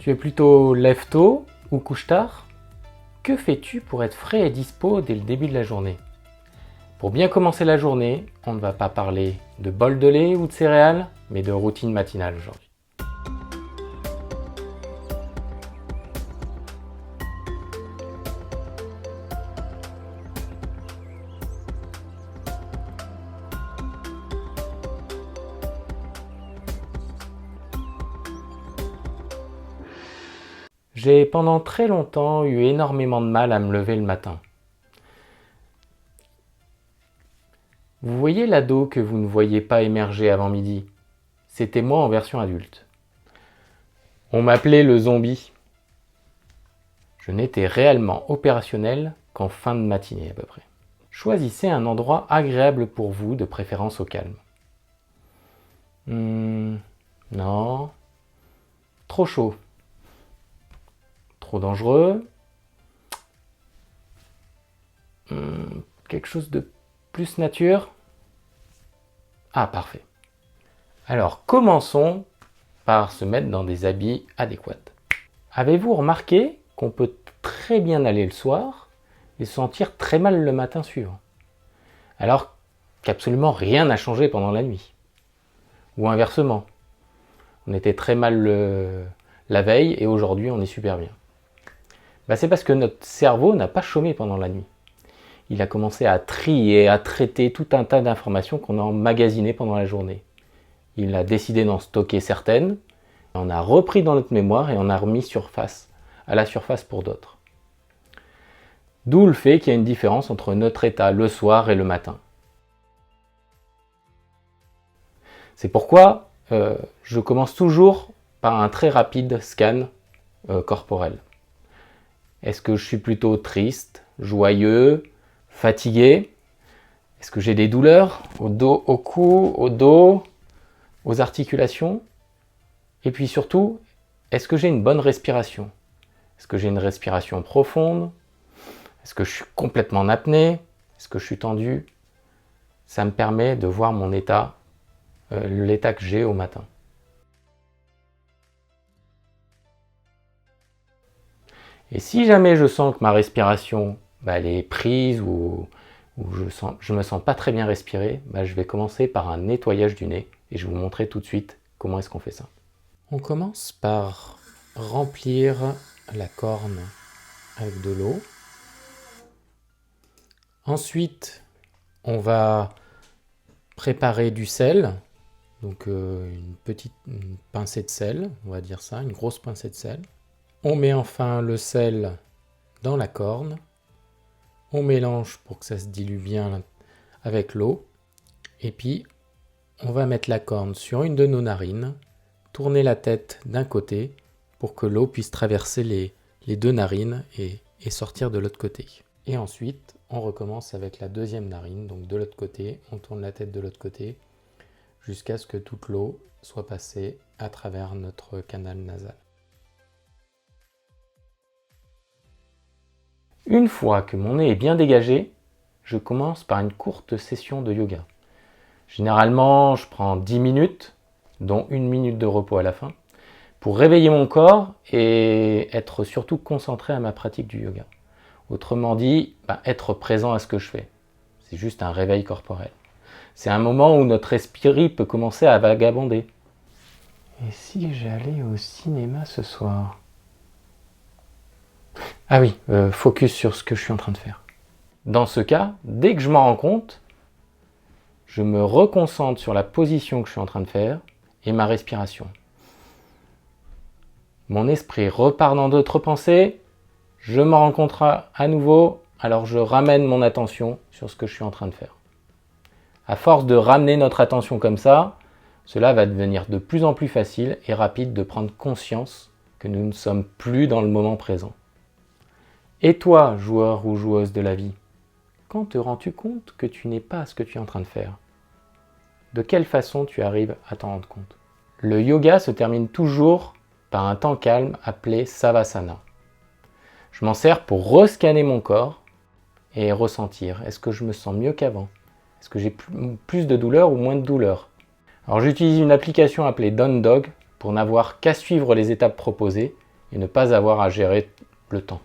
Tu es plutôt lève tôt ou couche tard? Que fais-tu pour être frais et dispo dès le début de la journée? Pour bien commencer la journée, on ne va pas parler de bol de lait ou de céréales, mais de routine matinale aujourd'hui. J'ai pendant très longtemps eu énormément de mal à me lever le matin. Vous voyez l'ado que vous ne voyez pas émerger avant midi? C'était moi en version adulte. On m'appelait le zombie. Je n'étais réellement opérationnel qu'en fin de matinée à peu près. Choisissez un endroit agréable pour vous, de préférence au calme. Non. Trop chaud. Trop dangereux. Quelque chose de plus nature. Ah, parfait. Alors, commençons par se mettre dans des habits adéquats. Avez-vous remarqué qu'on peut très bien aller le soir et se sentir très mal le matin suivant, alors qu'absolument rien n'a changé pendant la nuit? Ou inversement, on était très mal la veille et aujourd'hui on est super bien. C'est parce que notre cerveau n'a pas chômé pendant la nuit. Il a commencé à trier, à traiter tout un tas d'informations qu'on a emmagasinées pendant la journée. Il a décidé d'en stocker certaines, on a repris dans notre mémoire et on a remis à la surface pour d'autres. D'où le fait qu'il y a une différence entre notre état le soir et le matin. C'est pourquoi je commence toujours par un très rapide scan corporel. Est-ce que je suis plutôt triste, joyeux, fatigué? Est-ce que j'ai des douleurs au dos, au cou, au dos, aux articulations? Et puis surtout, est-ce que j'ai une bonne respiration? Est-ce que j'ai une respiration profonde? Est-ce que je suis complètement en apnée? Est-ce que je suis tendu? Ça me permet de voir mon état, l'état que j'ai au matin. Et si jamais je sens que ma respiration elle est prise ou je me sens pas très bien respirer, je vais commencer par un nettoyage du nez et je vais vous montrer tout de suite comment est-ce qu'on fait ça. On commence par remplir la corne avec de l'eau. Ensuite, on va préparer du sel, donc une pincée de sel, on va dire ça, une grosse pincée de sel. On met enfin le sel dans la corne, on mélange pour que ça se dilue bien avec l'eau, et puis on va mettre la corne sur une de nos narines, tourner la tête d'un côté pour que l'eau puisse traverser les deux narines et sortir de l'autre côté. Et ensuite, on recommence avec la deuxième narine, donc de l'autre côté, on tourne la tête de l'autre côté jusqu'à ce que toute l'eau soit passée à travers notre canal nasal. Une fois que mon nez est bien dégagé, je commence par une courte session de yoga. Généralement, je prends 10 minutes, dont 1 minute de repos à la fin, pour réveiller mon corps et être surtout concentré à ma pratique du yoga. Autrement dit, être présent à ce que je fais. C'est juste un réveil corporel. C'est un moment où notre esprit peut commencer à vagabonder. Et si j'allais au cinéma ce soir? Ah oui, focus sur ce que je suis en train de faire. Dans ce cas, dès que je m'en rends compte, je me reconcentre sur la position que je suis en train de faire et ma respiration. Mon esprit repart dans d'autres pensées, je m'en rends compte à nouveau, alors je ramène mon attention sur ce que je suis en train de faire. À force de ramener notre attention comme ça, cela va devenir de plus en plus facile et rapide de prendre conscience que nous ne sommes plus dans le moment présent. Et toi, joueur ou joueuse de la vie, quand te rends-tu compte que tu n'es pas à ce que tu es en train de faire? De quelle façon tu arrives à t'en rendre compte? Le yoga se termine toujours par un temps calme appelé Savasana. Je m'en sers pour rescanner mon corps et ressentir. Est-ce que je me sens mieux qu'avant? Est-ce que j'ai plus de douleur ou moins de douleur? Alors j'utilise une application appelée Down Dog pour n'avoir qu'à suivre les étapes proposées et ne pas avoir à gérer le temps.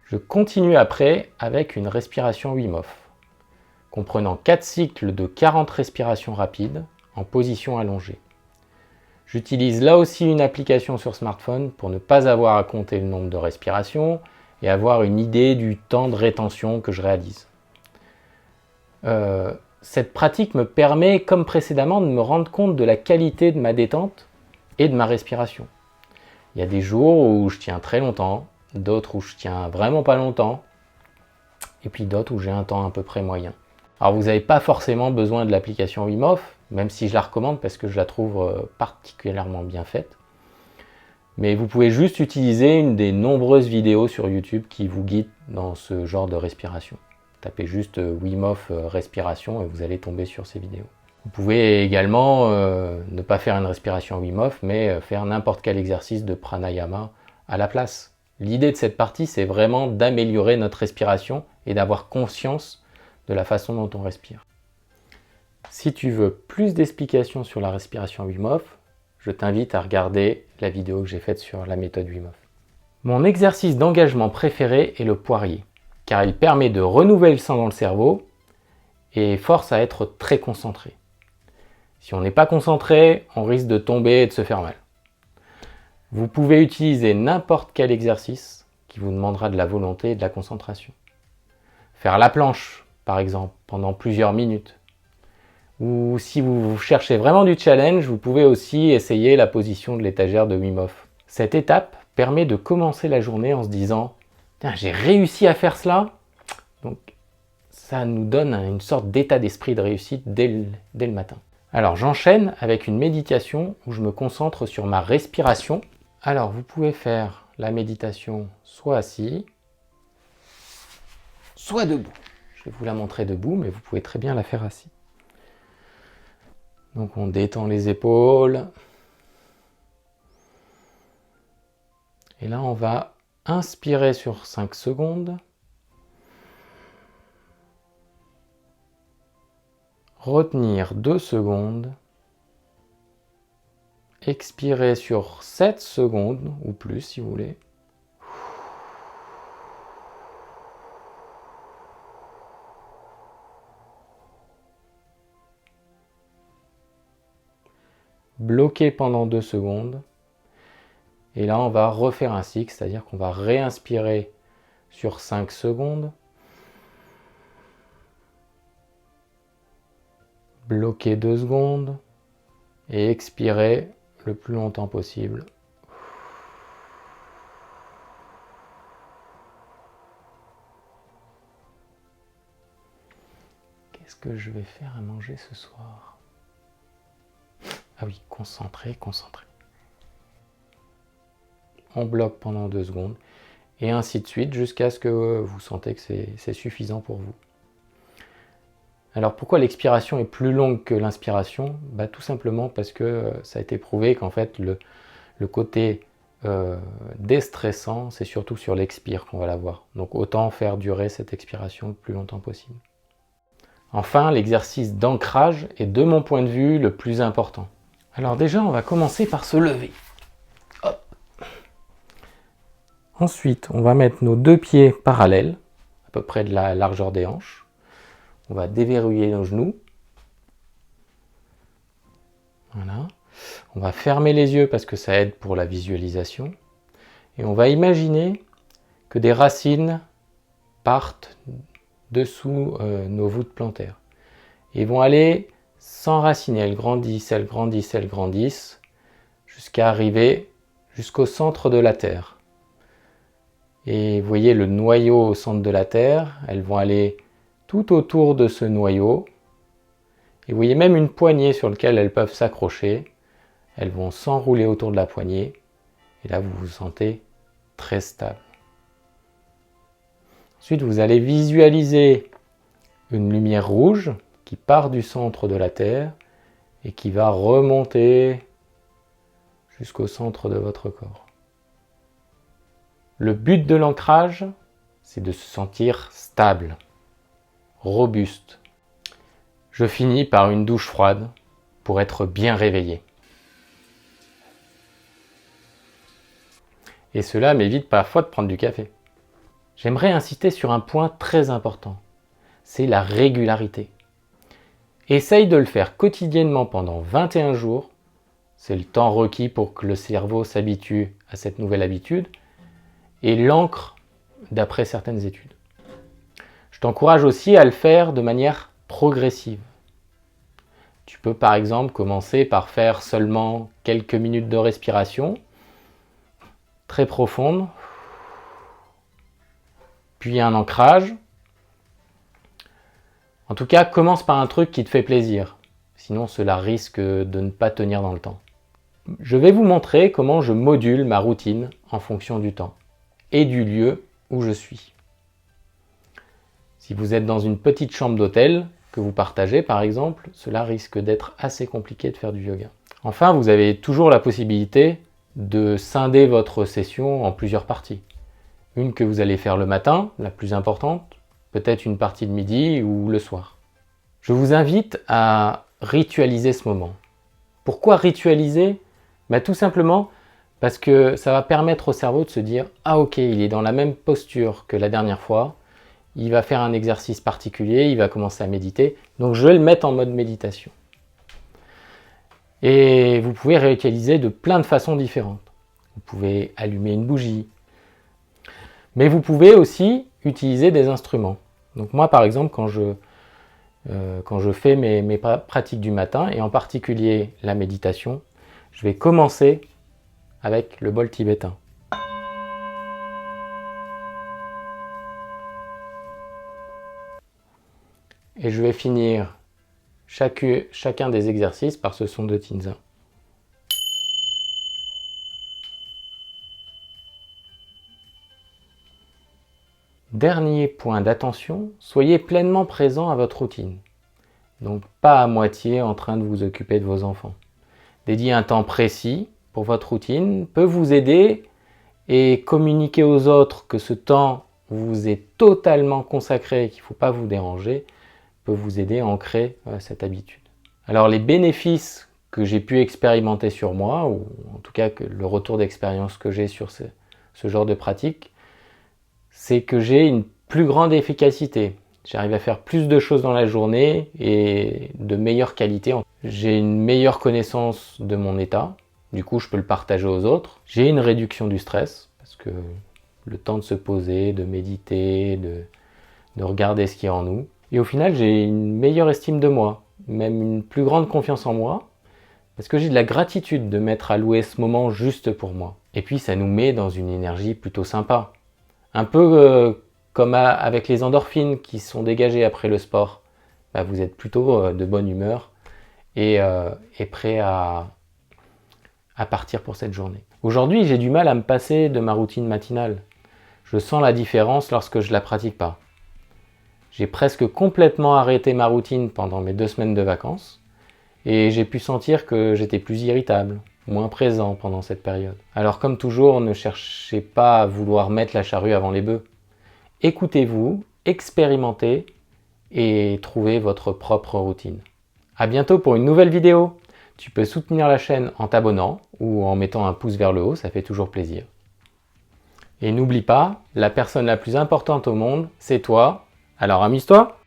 Je continue après avec une respiration Wim Hof, comprenant 4 cycles de 40 respirations rapides en position allongée. J'utilise là aussi une application sur smartphone pour ne pas avoir à compter le nombre de respirations et avoir une idée du temps de rétention que je réalise. Cette pratique me permet, comme précédemment, de me rendre compte de la qualité de ma détente et de ma respiration. Il y a des jours où je tiens très longtemps, d'autres où je tiens vraiment pas longtemps, et puis d'autres où j'ai un temps à peu près moyen. Alors vous n'avez pas forcément besoin de l'application Wim Hof, même si je la recommande parce que je la trouve particulièrement bien faite. Mais vous pouvez juste utiliser une des nombreuses vidéos sur YouTube qui vous guident dans ce genre de respiration. Tapez juste Wim Hof respiration et vous allez tomber sur ces vidéos. Vous pouvez également ne pas faire une respiration Wim Hof, mais faire n'importe quel exercice de pranayama à la place. L'idée de cette partie, c'est vraiment d'améliorer notre respiration et d'avoir conscience de la façon dont on respire. Si tu veux plus d'explications sur la respiration Wim Hof, je t'invite à regarder la vidéo que j'ai faite sur la méthode Wim Hof. Mon exercice d'engagement préféré est le poirier, car il permet de renouveler le sang dans le cerveau et force à être très concentré. Si on n'est pas concentré, on risque de tomber et de se faire mal. Vous pouvez utiliser n'importe quel exercice qui vous demandera de la volonté et de la concentration. Faire la planche, par exemple, pendant plusieurs minutes. Ou si vous cherchez vraiment du challenge, vous pouvez aussi essayer la position de l'étagère de Wim Hof. Cette étape permet de commencer la journée en se disant « J'ai réussi à faire cela !» Donc ça nous donne une sorte d'état d'esprit de réussite dès le matin. Alors j'enchaîne avec une méditation où je me concentre sur ma respiration. Alors vous pouvez faire la méditation soit assis, soit debout. Je vais vous la montrer debout, mais vous pouvez très bien la faire assis. Donc on détend les épaules. Et là on va inspirer sur 5 secondes. Retenir 2 secondes. Expirer sur 7 secondes ou plus si vous voulez. Bloquer pendant 2 secondes. Et là, on va refaire un cycle, c'est-à-dire qu'on va réinspirer sur 5 secondes. Bloquer 2 secondes. Et expirer le plus longtemps possible. Qu'est-ce que je vais faire à manger ce soir? Ah oui, concentré. On bloque pendant 2 secondes. Et ainsi de suite jusqu'à ce que vous sentez que c'est suffisant pour vous. Alors pourquoi l'expiration est plus longue que l'inspiration? Tout simplement parce que ça a été prouvé qu'en fait le côté déstressant, c'est surtout sur l'expire qu'on va l'avoir. Donc autant faire durer cette expiration le plus longtemps possible. Enfin, l'exercice d'ancrage est de mon point de vue le plus important. Alors déjà, on va commencer par se lever. Hop. Ensuite, on va mettre nos 2 pieds parallèles, à peu près de la largeur des hanches. On va déverrouiller nos genoux. Voilà. On va fermer les yeux parce que ça aide pour la visualisation. Et on va imaginer que des racines partent dessous nos voûtes plantaires. Et vont aller s'enraciner. Elles grandissent, jusqu'à arriver jusqu'au centre de la Terre. Et vous voyez le noyau au centre de la Terre. Elles vont aller tout autour de ce noyau. Et vous voyez même une poignée sur laquelle elles peuvent s'accrocher. Elles vont s'enrouler autour de la poignée. Et là, vous vous sentez très stable. Ensuite, vous allez visualiser une lumière rouge qui part du centre de la Terre et qui va remonter jusqu'au centre de votre corps. Le but de l'ancrage, c'est de se sentir stable, robuste. Je finis par une douche froide pour être bien réveillé. Et cela m'évite parfois de prendre du café. J'aimerais insister sur un point très important, c'est la régularité. Essaye de le faire quotidiennement pendant 21 jours, c'est le temps requis pour que le cerveau s'habitue à cette nouvelle habitude, et l'ancre d'après certaines études. Je t'encourage aussi à le faire de manière progressive. Tu peux par exemple commencer par faire seulement quelques minutes de respiration, très profonde, puis un ancrage. En tout cas, commence par un truc qui te fait plaisir, sinon cela risque de ne pas tenir dans le temps. Je vais vous montrer comment je module ma routine en fonction du temps et du lieu où je suis. Si vous êtes dans une petite chambre d'hôtel que vous partagez par exemple, cela risque d'être assez compliqué de faire du yoga. Enfin, vous avez toujours la possibilité de scinder votre session en plusieurs parties. Une que vous allez faire le matin, la plus importante, peut-être une partie de midi ou le soir. Je vous invite à ritualiser ce moment. Pourquoi ritualiser ? Tout simplement parce que ça va permettre au cerveau de se dire « Ah ok, il est dans la même posture que la dernière fois, il va faire un exercice particulier, il va commencer à méditer, donc je vais le mettre en mode méditation. » Et vous pouvez ritualiser de plein de façons différentes. Vous pouvez allumer une bougie, mais vous pouvez aussi utiliser des instruments. Donc moi par exemple, quand je fais mes pratiques du matin, et en particulier la méditation, je vais commencer avec le bol tibétain. Et je vais finir chacun des exercices par ce son de Tinza. Dernier point d'attention, soyez pleinement présent à votre routine. Donc pas à moitié en train de vous occuper de vos enfants. Dédier un temps précis pour votre routine peut vous aider et communiquer aux autres que ce temps vous est totalement consacré et qu'il ne faut pas vous déranger peut vous aider à ancrer cette habitude. Alors les bénéfices que j'ai pu expérimenter sur moi, ou en tout cas que le retour d'expérience que j'ai sur ce genre de pratique, c'est que j'ai une plus grande efficacité. J'arrive à faire plus de choses dans la journée et de meilleure qualité. J'ai une meilleure connaissance de mon état, du coup je peux le partager aux autres. J'ai une réduction du stress, parce que le temps de se poser, de méditer, de regarder ce qu'il y a en nous. Et au final j'ai une meilleure estime de moi, même une plus grande confiance en moi, parce que j'ai de la gratitude de m'être alloué ce moment juste pour moi. Et puis ça nous met dans une énergie plutôt sympa. Un peu comme avec les endorphines qui sont dégagées après le sport. Vous êtes plutôt de bonne humeur et prêt à partir pour cette journée. Aujourd'hui, j'ai du mal à me passer de ma routine matinale. Je sens la différence lorsque je ne la pratique pas. J'ai presque complètement arrêté ma routine pendant mes 2 semaines de vacances et j'ai pu sentir que j'étais plus irritable, moins présent pendant cette période. Alors comme toujours, ne cherchez pas à vouloir mettre la charrue avant les bœufs. Écoutez-vous, expérimentez et trouvez votre propre routine. À bientôt pour une nouvelle vidéo. Tu peux soutenir la chaîne en t'abonnant ou en mettant un pouce vers le haut, ça fait toujours plaisir. Et n'oublie pas, la personne la plus importante au monde, c'est toi. Alors amuse-toi!